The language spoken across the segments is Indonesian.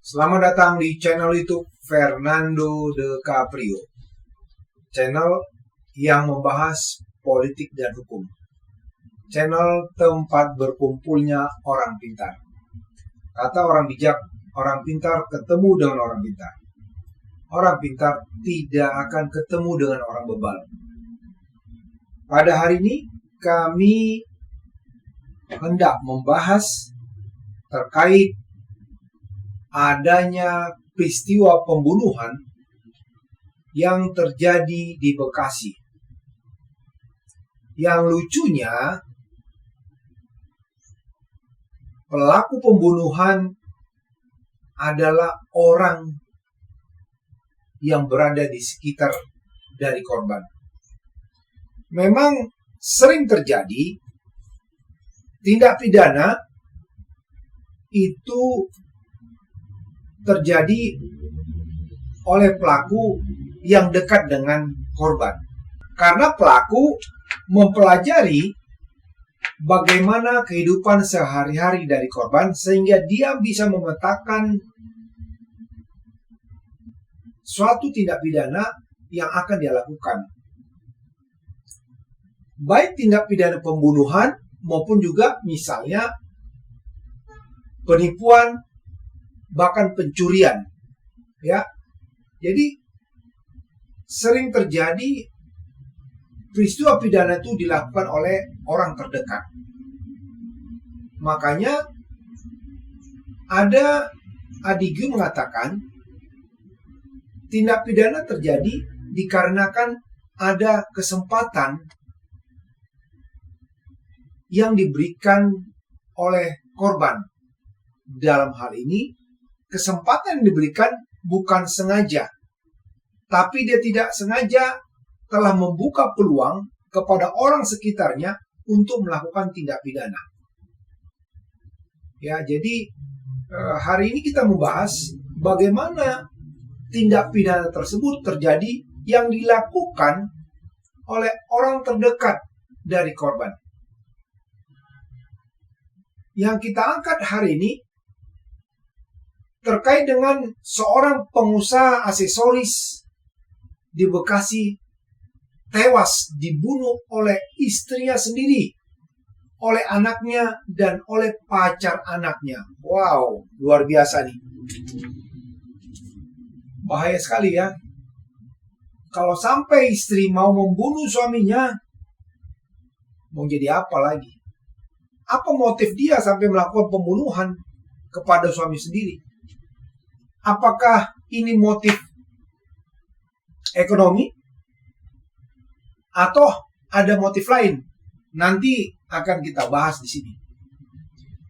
Selamat datang di channel YouTube Fernando De Caprio, channel yang membahas politik dan hukum, channel tempat berkumpulnya orang pintar. Kata orang bijak, orang pintar ketemu dengan orang pintar. Orang pintar tidak akan ketemu dengan orang bebal. Pada hari ini kami hendak membahas terkait adanya peristiwa pembunuhan yang terjadi di Bekasi. Yang lucunya, pelaku pembunuhan adalah orang yang berada di sekitar dari korban. Memang sering terjadi tindak pidana itu terjadi oleh pelaku yang dekat dengan korban. Karena pelaku mempelajari bagaimana kehidupan sehari-hari dari korban sehingga dia bisa memetakan suatu tindak pidana yang akan dia lakukan. Baik tindak pidana pembunuhan maupun juga misalnya penipuan, bahkan pencurian, ya. Jadi sering terjadi peristiwa pidana itu dilakukan oleh orang terdekat. Makanya ada Adigu mengatakan tindak pidana terjadi dikarenakan ada kesempatan yang diberikan oleh korban. Dalam hal ini kesempatan yang diberikan bukan sengaja, tapi dia tidak sengaja telah membuka peluang kepada orang sekitarnya untuk melakukan tindak pidana. Ya, jadi hari ini kita membahas bagaimana tindak pidana tersebut terjadi yang dilakukan oleh orang terdekat dari korban. Yang kita angkat hari ini terkait dengan seorang pengusaha aksesoris di Bekasi tewas dibunuh oleh istrinya sendiri, oleh anaknya, dan oleh pacar anaknya. Wow, luar biasa nih. Bahaya sekali ya. Kalau sampai istri mau membunuh suaminya, mau jadi apa lagi? Apa motif dia sampai melakukan pembunuhan kepada suami sendiri? Apakah ini motif ekonomi atau ada motif lain? Nanti akan kita bahas di sini.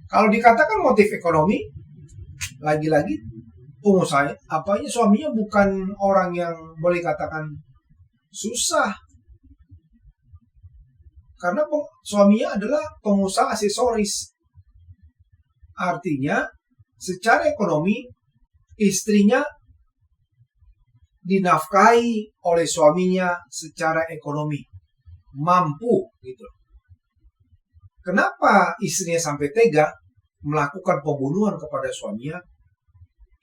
Kalau dikatakan motif ekonomi, lagi-lagi pengusaha, apanya suaminya bukan orang yang boleh katakan susah. Karena suaminya adalah pengusaha aksesoris. Artinya, secara ekonomi, istrinya dinafkahi oleh suaminya secara ekonomi, mampu gitu. Kenapa istrinya sampai tega melakukan pembunuhan kepada suaminya?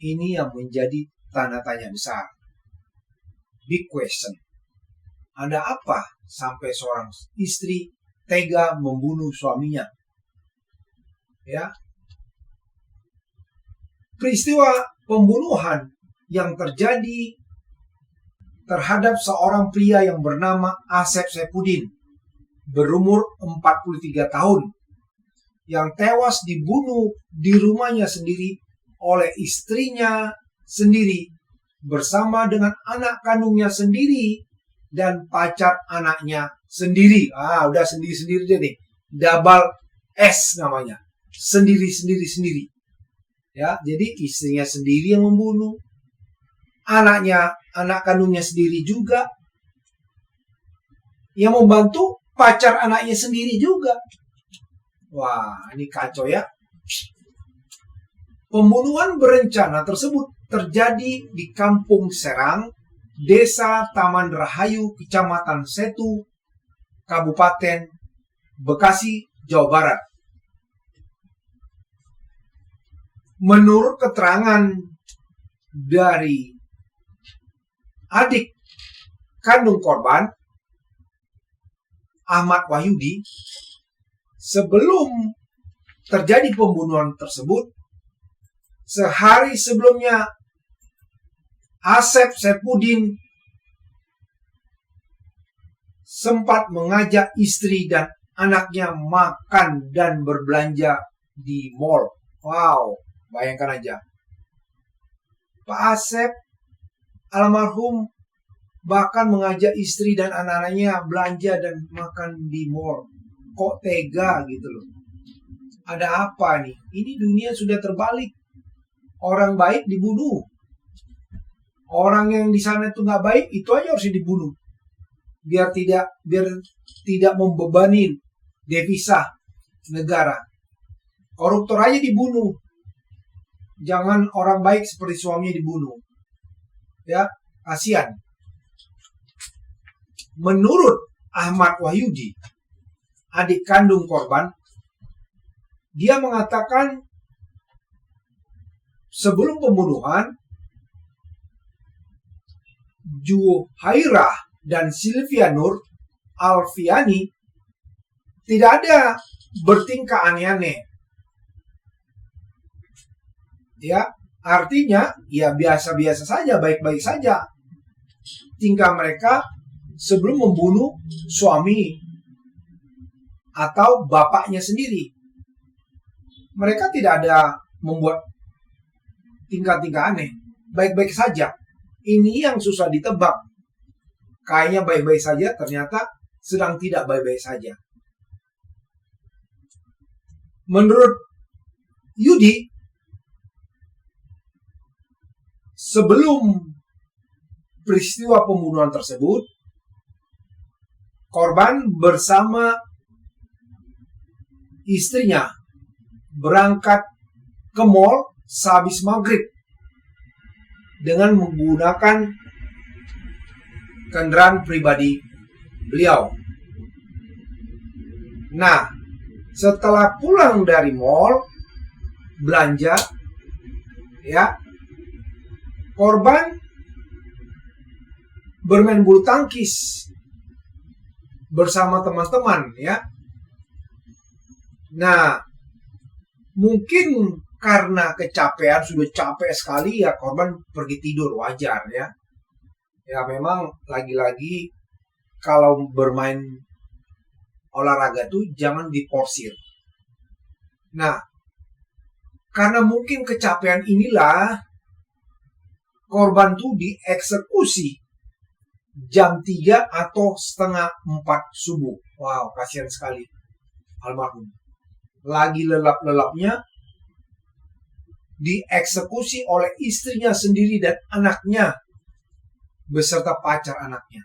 Ini yang menjadi tanda tanya besar. Big question. Ada apa sampai seorang istri tega membunuh suaminya? Ya. Peristiwa pembunuhan yang terjadi terhadap seorang pria yang bernama Asep Saifuddin, berumur 43 tahun, yang tewas dibunuh di rumahnya sendiri oleh istrinya sendiri bersama dengan anak kandungnya sendiri dan pacar anaknya sendiri. Udah sendiri-sendiri deh nih. Double S namanya. Sendiri-sendiri. Ya, jadi istrinya sendiri yang membunuh. Anaknya, anak kandungnya sendiri juga. Yang membantu pacar anaknya sendiri juga. Wah, ini kacau ya. Pembunuhan berencana tersebut terjadi di Kampung Serang, Desa Taman Rahayu, Kecamatan Setu, Kabupaten Bekasi, Jawa Barat. Menurut keterangan dari adik kandung korban, Ahmad Wahyudi, sebelum terjadi pembunuhan tersebut, sehari sebelumnya Asep Saifuddin sempat mengajak istri dan anaknya makan dan berbelanja di mall. Wow, bayangkan aja. Pak Asep almarhum bahkan mengajak istri dan anak-anaknya belanja dan makan di mall. Kok tega gitu loh. Ada apa nih? Ini dunia sudah terbalik. Orang baik dibunuh. Orang yang di sana itu nggak baik, itu aja harus dibunuh. Biar tidak membebani devisa negara. Koruptor aja dibunuh. Jangan orang baik seperti suaminya dibunuh. Ya, kasihan. Menurut Ahmad Wahyudi, adik kandung korban, dia mengatakan sebelum pembunuhan, Juhairah dan Sylvia Nur Alfiani tidak ada bertingkah aneh-aneh. Ya, artinya ya biasa-biasa saja, baik-baik saja tingkah mereka sebelum membunuh suami atau bapaknya sendiri. Mereka tidak ada membuat tingkah-tingkah aneh. Baik-baik saja. Ini yang susah ditebak. Kayaknya baik-baik saja, ternyata sedang tidak baik-baik saja. Menurut Yudi, sebelum peristiwa pembunuhan tersebut, korban bersama istrinya berangkat ke mall sehabis maghrib dengan menggunakan kendaraan pribadi beliau. Nah, setelah pulang dari mall belanja, ya, korban bermain bulu tangkis bersama teman-teman, ya. Nah, mungkin karena kecapean, sudah capek sekali, ya korban pergi tidur, wajar ya. Ya memang lagi-lagi kalau bermain olahraga tuh jangan diporsir. Nah, karena mungkin kecapean inilah korban tuh dieksekusi jam 3 atau setengah 4 subuh. Wow, kasihan sekali almarhum. Lagi lelap-lelapnya dieksekusi oleh istrinya sendiri dan anaknya beserta pacar anaknya.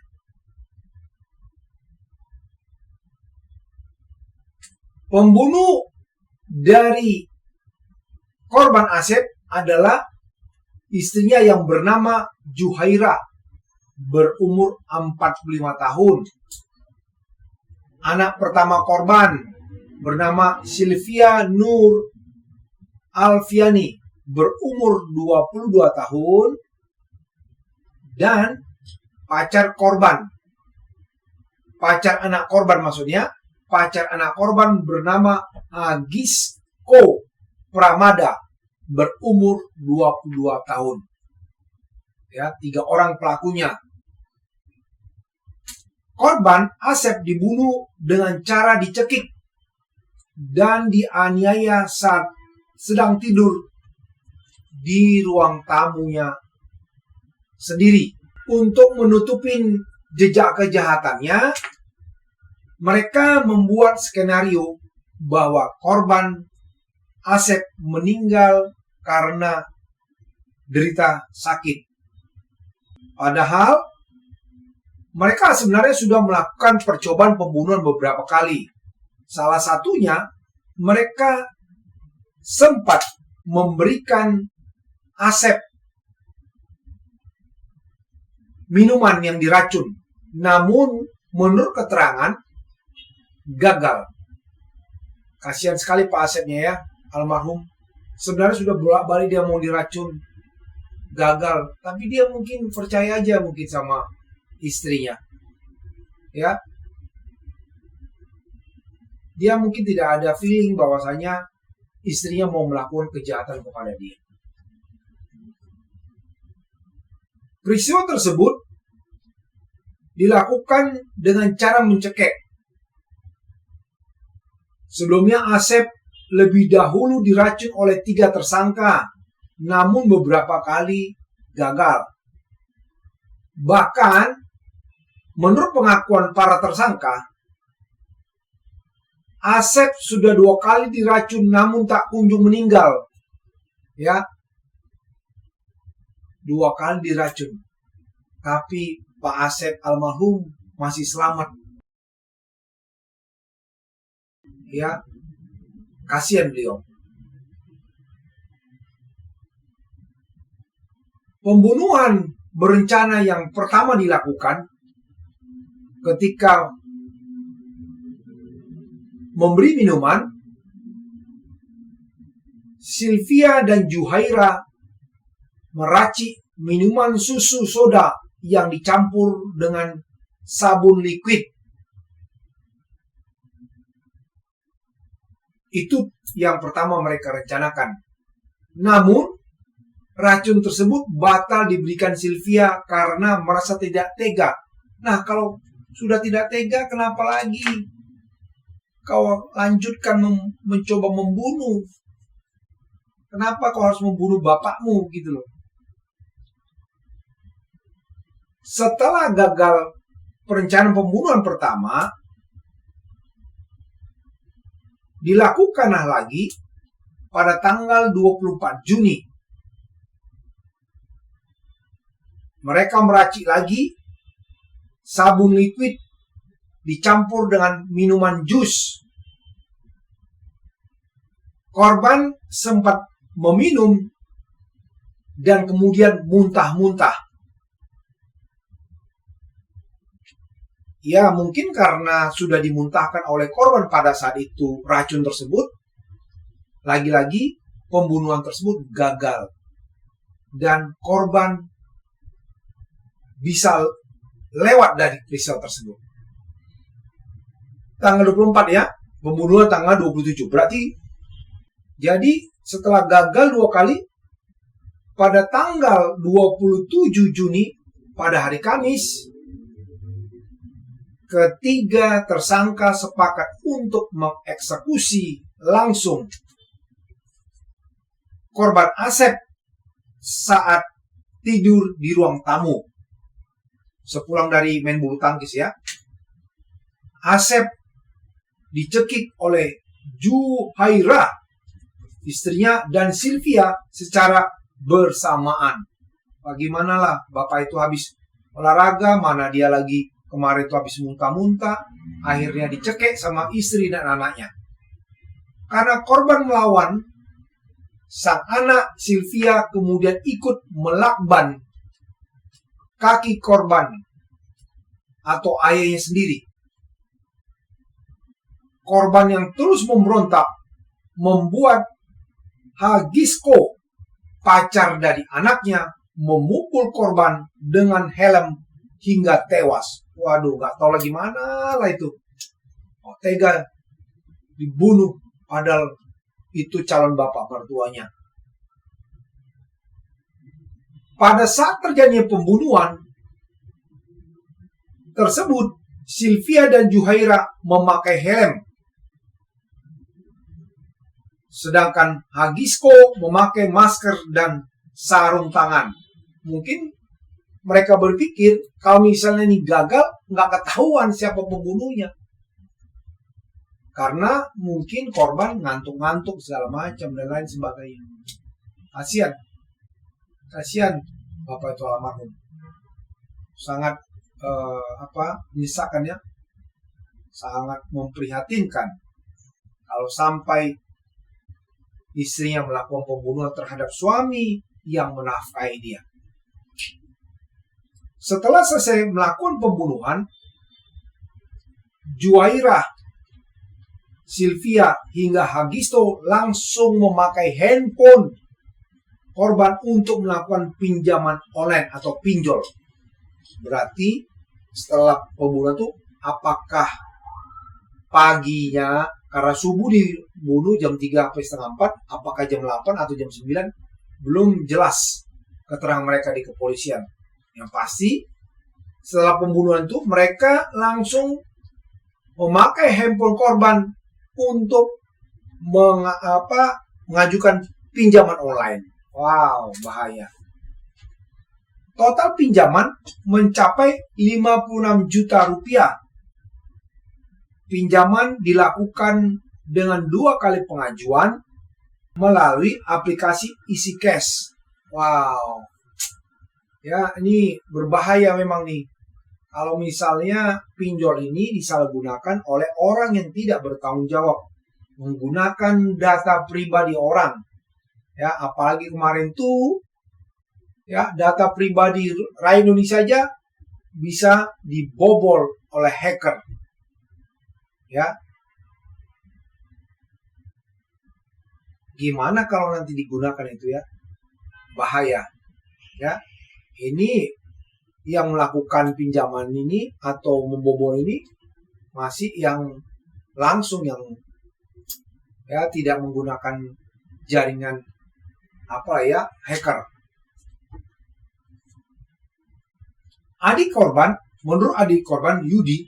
Pembunuh dari korban Asep adalah istrinya yang bernama Juhairah, berumur 45 tahun. Anak pertama korban bernama Sylvia Nur Alfiani, berumur 22 tahun. Dan pacar korban, pacar anak korban maksudnya, pacar anak korban bernama Agisko Pramada, berumur 22 tahun. Ya, 3 orang pelakunya. Korban Asep dibunuh dengan cara dicekik dan dianiaya saat sedang tidur di ruang tamunya sendiri. Untuk menutupin jejak kejahatannya, mereka membuat skenario bahwa korban Asep meninggal karena derita sakit. Padahal mereka sebenarnya sudah melakukan percobaan pembunuhan beberapa kali. Salah satunya, mereka sempat memberikan Asep minuman yang diracun. Namun, menurut keterangan, gagal. Kasihan sekali Pak Asepnya ya, almarhum. Sebenarnya sudah bolak-balik dia mau diracun. gagal, tapi dia mungkin percaya aja mungkin sama istrinya. Ya. Dia mungkin tidak ada feeling bahwasanya istrinya mau melakukan kejahatan kepada dia. Peristiwa tersebut dilakukan dengan cara mencekik. Sebelumnya Asep lebih dahulu diracun oleh 3 tersangka, namun beberapa kali gagal. Bahkan, menurut pengakuan para tersangka, Asep sudah 2 kali diracun namun tak kunjung meninggal. Ya, 2 kali diracun. Tapi Pak Asep almarhum masih selamat. Ya, kasihan beliau. Pembunuhan berencana yang pertama dilakukan ketika memberi minuman, Sylvia dan Juhaira meracik minuman susu soda yang dicampur dengan sabun liquid. Itu yang pertama mereka rencanakan. Namun, racun tersebut batal diberikan Sylvia karena merasa tidak tega. Nah, kalau sudah tidak tega, kenapa lagi kau lanjutkan mencoba membunuh? Kenapa kau harus membunuh bapakmu gitu loh? Setelah gagal perencanaan pembunuhan pertama, dilakukanlah lagi pada tanggal 24 Juni. Mereka meracik lagi sabun liquid dicampur dengan minuman jus. Korban sempat meminum dan kemudian muntah-muntah. Ya, mungkin karena sudah dimuntahkan oleh korban pada saat itu racun tersebut, lagi-lagi pembunuhan tersebut gagal. Dan korban bisa lewat dari peristiwa tersebut. Tanggal 24 ya, pembunuhan tanggal 27. Berarti, jadi setelah gagal 2 kali, pada tanggal 27 Juni, pada hari Kamis, ketiga tersangka sepakat untuk mengeksekusi langsung korban Asep saat tidur di ruang tamu. Sepulang dari main bulu tangkis ya. Asep dicekik oleh Juhaira, istrinya, dan Sylvia secara bersamaan. Bagaimana lah, bapak itu habis olahraga, mana dia lagi kemarin itu habis muntah-muntah, akhirnya dicekik sama istri dan anaknya. Karena korban melawan, sang anak Sylvia kemudian ikut melakban kaki korban atau ayahnya sendiri. Korban yang terus memberontak membuat Hagisko, pacar dari anaknya, memukul korban dengan helm hingga tewas. Waduh, gak tahu lagi mana lah itu. Oh, tega dibunuh, padahal itu calon bapak mertuanya. Pada saat terjadinya pembunuhan tersebut, Sylvia dan Juhaira memakai helm. Sedangkan Hagisko memakai masker dan sarung tangan. Mungkin mereka berpikir kalau misalnya ini gagal, nggak ketahuan siapa pembunuhnya. Karena mungkin korban ngantuk-ngantuk segala macam dan lain sebagainya. Kasihan bapak itu almarhum. Sangat menyisakan ya. Sangat memprihatinkan kalau sampai istrinya melakukan pembunuhan terhadap suami yang menafkahi dia. Setelah selesai melakukan pembunuhan, Juhaira, Sylvia hingga Hagisto langsung memakai handphone korban untuk melakukan pinjaman online atau pinjol. Berarti setelah pembunuhan itu apakah paginya, karena subuh dibunuh jam 3 sampai setengah 4, apakah jam 8 atau jam 9, belum jelas keterangan mereka di kepolisian. Yang pasti setelah pembunuhan itu mereka langsung memakai handphone korban untuk mengajukan pinjaman online. Wow, bahaya. Total pinjaman mencapai 56 juta rupiah. Pinjaman dilakukan dengan 2 kali pengajuan melalui aplikasi EasyCash. Wow. Ya, ini berbahaya memang nih. Kalau misalnya pinjol ini disalahgunakan oleh orang yang tidak bertanggung jawab, menggunakan data pribadi orang. Ya, apalagi kemarin tuh ya, data pribadi rakyat Indonesia aja bisa dibobol oleh hacker. Ya. Gimana kalau nanti digunakan itu ya? Bahaya. Ya. Ini yang melakukan pinjaman ini atau membobol ini masih yang langsung, yang ya tidak menggunakan jaringan hacker. Menurut adik korban Yudi,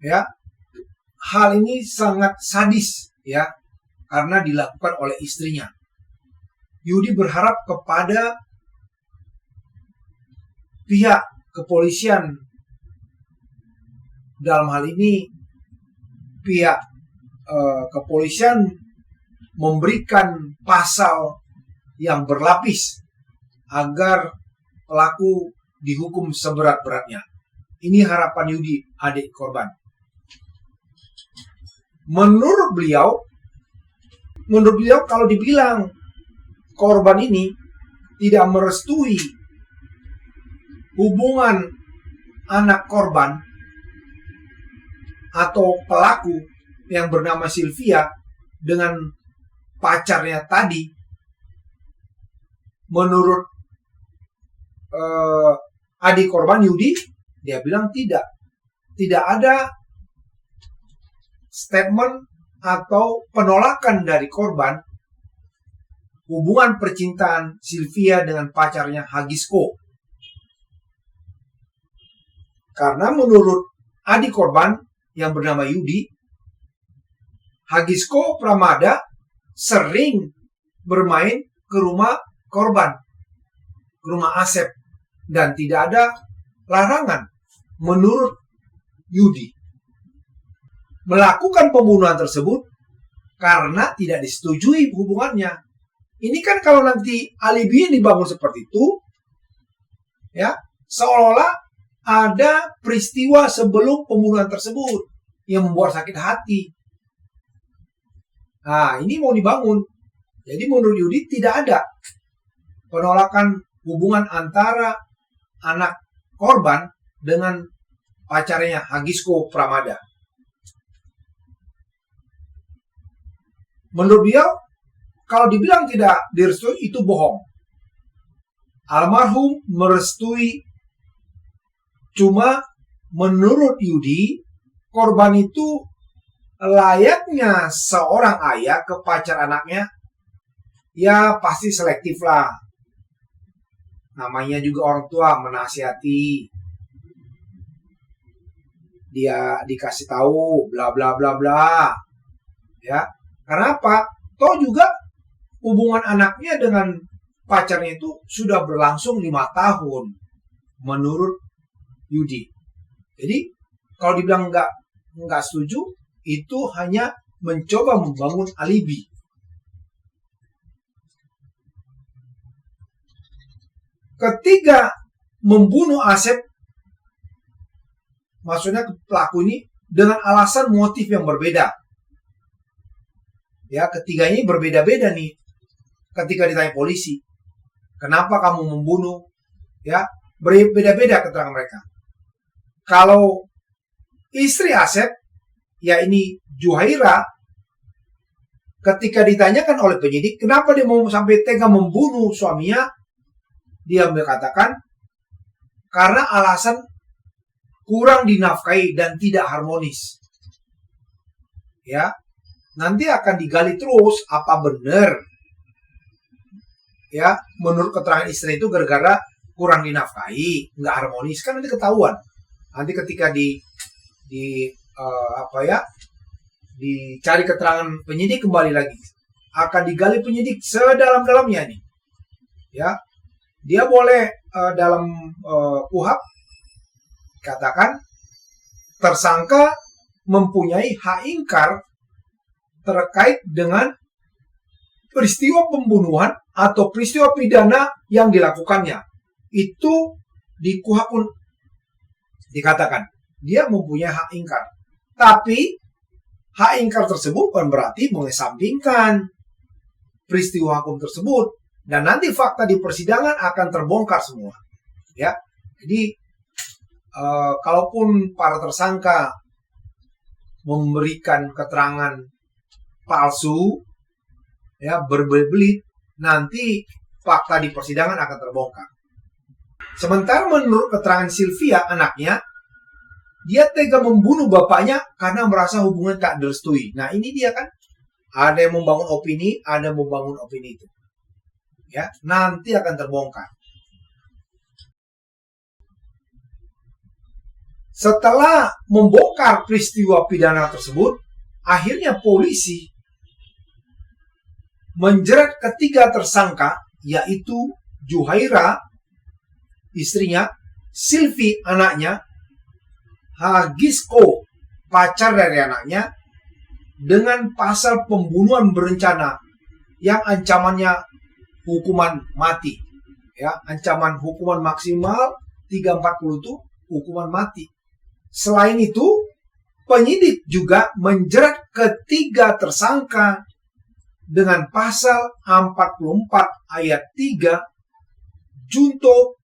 ya, hal ini sangat sadis ya, karena dilakukan oleh istrinya. Yudi berharap kepada pihak kepolisian, dalam hal ini pihak kepolisian, memberikan pasal yang berlapis agar pelaku dihukum seberat-beratnya. Ini harapan Yudi, adik korban. Menurut beliau kalau dibilang korban ini tidak merestui hubungan anak korban atau pelaku yang bernama Sylvia dengan pacarnya tadi, menurut adik korban Yudi, dia bilang tidak ada statement atau penolakan dari korban hubungan percintaan Sylvia dengan pacarnya Hagisko. Karena menurut adik korban yang bernama Yudi, Hagisko Pramada sering bermain ke rumah korban, ke rumah Asep, dan tidak ada larangan menurut Yudi melakukan pembunuhan tersebut karena tidak disetujui hubungannya. Ini kan kalau nanti alibi dibangun seperti itu, ya, seolah-olah ada peristiwa sebelum pembunuhan tersebut yang membuat sakit hati. Nah, ini mau dibangun. Jadi menurut Yudi tidak ada penolakan hubungan antara anak korban dengan pacarnya Hagisko Pramada. Menurut beliau, kalau dibilang tidak direstui itu bohong. Almarhum merestui, cuma menurut Yudi, korban itu layaknya seorang ayah ke pacar anaknya, ya pasti selektif lah. Namanya juga orang tua menasihati. Dia dikasih tahu bla bla bla bla. Ya. Karena apa? Toh juga hubungan anaknya dengan pacarnya itu sudah berlangsung 5 tahun menurut Yudi. Jadi kalau dibilang nggak setuju, itu hanya mencoba membangun alibi. Ketika membunuh Asep, maksudnya pelaku ini dengan alasan motif yang berbeda. Ya, ketiga ini berbeda-beda nih. Ketika ditanya polisi, kenapa kamu membunuh? Ya, berbeda-beda keterangan mereka. Kalau istri Asep, ya ini Juhaira, ketika ditanyakan oleh penyidik, kenapa dia mau sampai tega membunuh suaminya, dia mengatakan, karena alasan kurang dinafkahi dan tidak harmonis. Ya, nanti akan digali terus apa benar. Ya, menurut keterangan istri itu gara-gara kurang dinafkahi, nggak harmonis, kan nanti ketahuan. Nanti ketika dicari keterangan penyidik, kembali lagi akan digali penyidik sedalam-dalamnya nih. Ya, dia boleh dalam KUHP katakan tersangka mempunyai hak ingkar terkait dengan peristiwa pembunuhan atau peristiwa pidana yang dilakukannya. Itu di KUHP pun dikatakan dia mempunyai hak ingkar. Tapi hak ingkar tersebut bukan berarti mengesampingkan peristiwa hukum tersebut, dan nanti fakta di persidangan akan terbongkar semua. Ya, jadi kalaupun para tersangka memberikan keterangan palsu, ya, berbelit-belit, nanti fakta di persidangan akan terbongkar. Sementara menurut keterangan Sylvia, anaknya, dia tega membunuh bapaknya karena merasa hubungan tak direstui. Nah, ini dia kan, ada yang membangun opini, ada yang membangun opini itu. Ya, nanti akan terbongkar. Setelah membongkar peristiwa pidana tersebut, akhirnya polisi menjerat ketiga tersangka, yaitu Juhaira, istrinya, Sylvie, anaknya, Hagisko, pacar dari anaknya, dengan pasal pembunuhan berencana yang ancamannya hukuman mati. Ya, ancaman hukuman maksimal 340 itu hukuman mati. Selain itu, penyidik juga menjerat ketiga tersangka dengan pasal 44 ayat 3 junto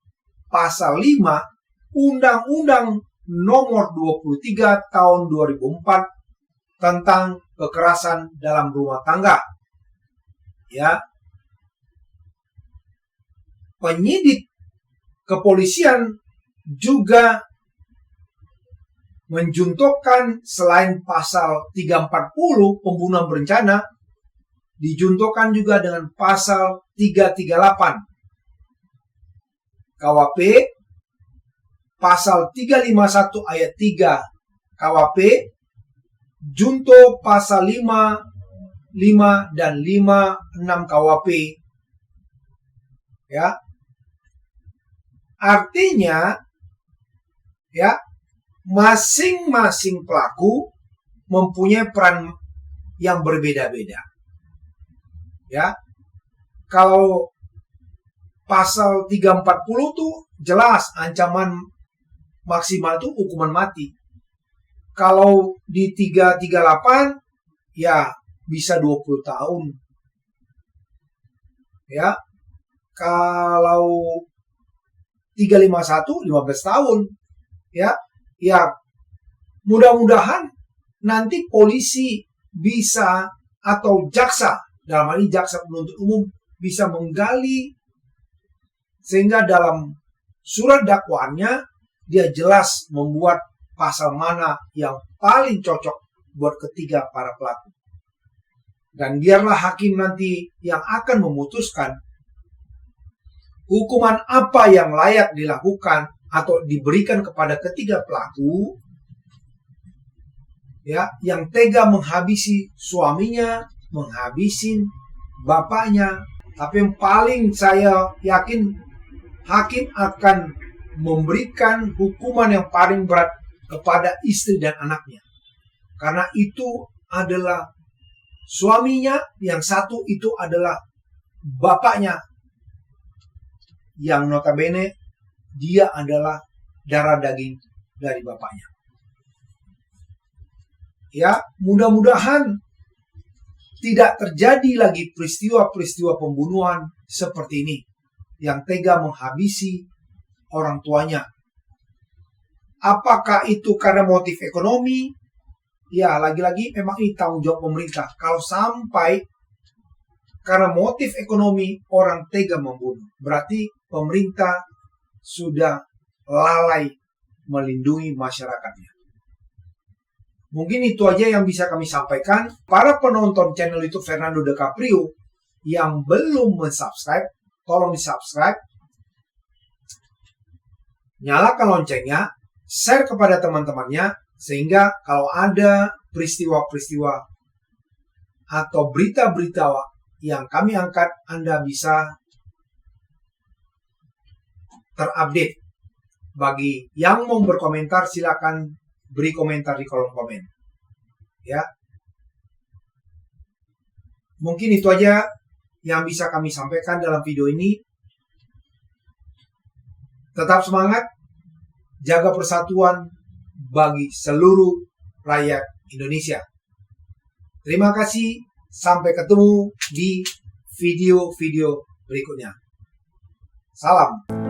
pasal 5 Undang-Undang Nomor 23 Tahun 2004 tentang kekerasan dalam rumah tangga. Ya. Penyidik kepolisian juga menjuntukkan selain pasal 340 pembunuhan berencana, dijuntukkan juga dengan pasal 338 KWP, pasal 351 ayat 3 KWP, junto pasal 5, 5 dan 56 KWP. Ya. Artinya, ya, masing-masing pelaku mempunyai peran yang berbeda-beda. Ya. Kalau pasal 340 tuh jelas ancaman maksimal itu hukuman mati. Kalau di 338 ya bisa 20 tahun. Ya. Kalau 351 15 tahun. Ya. Ya, mudah-mudahan nanti polisi bisa atau jaksa, dalam hal ini jaksa penuntut umum, bisa menggali sehingga dalam surat dakwaannya dia jelas membuat pasal mana yang paling cocok buat ketiga para pelaku. Dan biarlah hakim nanti yang akan memutuskan hukuman apa yang layak dilakukan atau diberikan kepada ketiga pelaku, ya, yang tega menghabisi suaminya, menghabisin bapaknya. Tapi yang paling saya yakin, hakim akan memberikan hukuman yang paling berat kepada istri dan anaknya. Karena itu adalah suaminya, yang satu itu adalah bapaknya, yang notabene dia adalah darah daging dari bapaknya. Ya, mudah-mudahan tidak terjadi lagi peristiwa-peristiwa pembunuhan seperti ini yang tega menghabisi orang tuanya. Apakah itu karena motif ekonomi? Ya, lagi-lagi memang ini tanggung jawab pemerintah. Kalau sampai karena motif ekonomi orang tega membunuh, berarti pemerintah sudah lalai melindungi masyarakatnya. Mungkin itu aja yang bisa kami sampaikan. Para penonton channel YouTube Fernando De Caprio yang belum mensubscribe, tolong di-subscribe, nyalakan loncengnya, share kepada teman-temannya, sehingga kalau ada peristiwa-peristiwa atau berita-berita yang kami angkat, Anda bisa terupdate. Bagi yang mau berkomentar, silakan beri komentar di kolom komen. Ya, mungkin itu aja yang bisa kami sampaikan dalam video ini. Tetap semangat, jaga persatuan bagi seluruh rakyat Indonesia. Terima kasih, sampai ketemu di video-video berikutnya. Salam.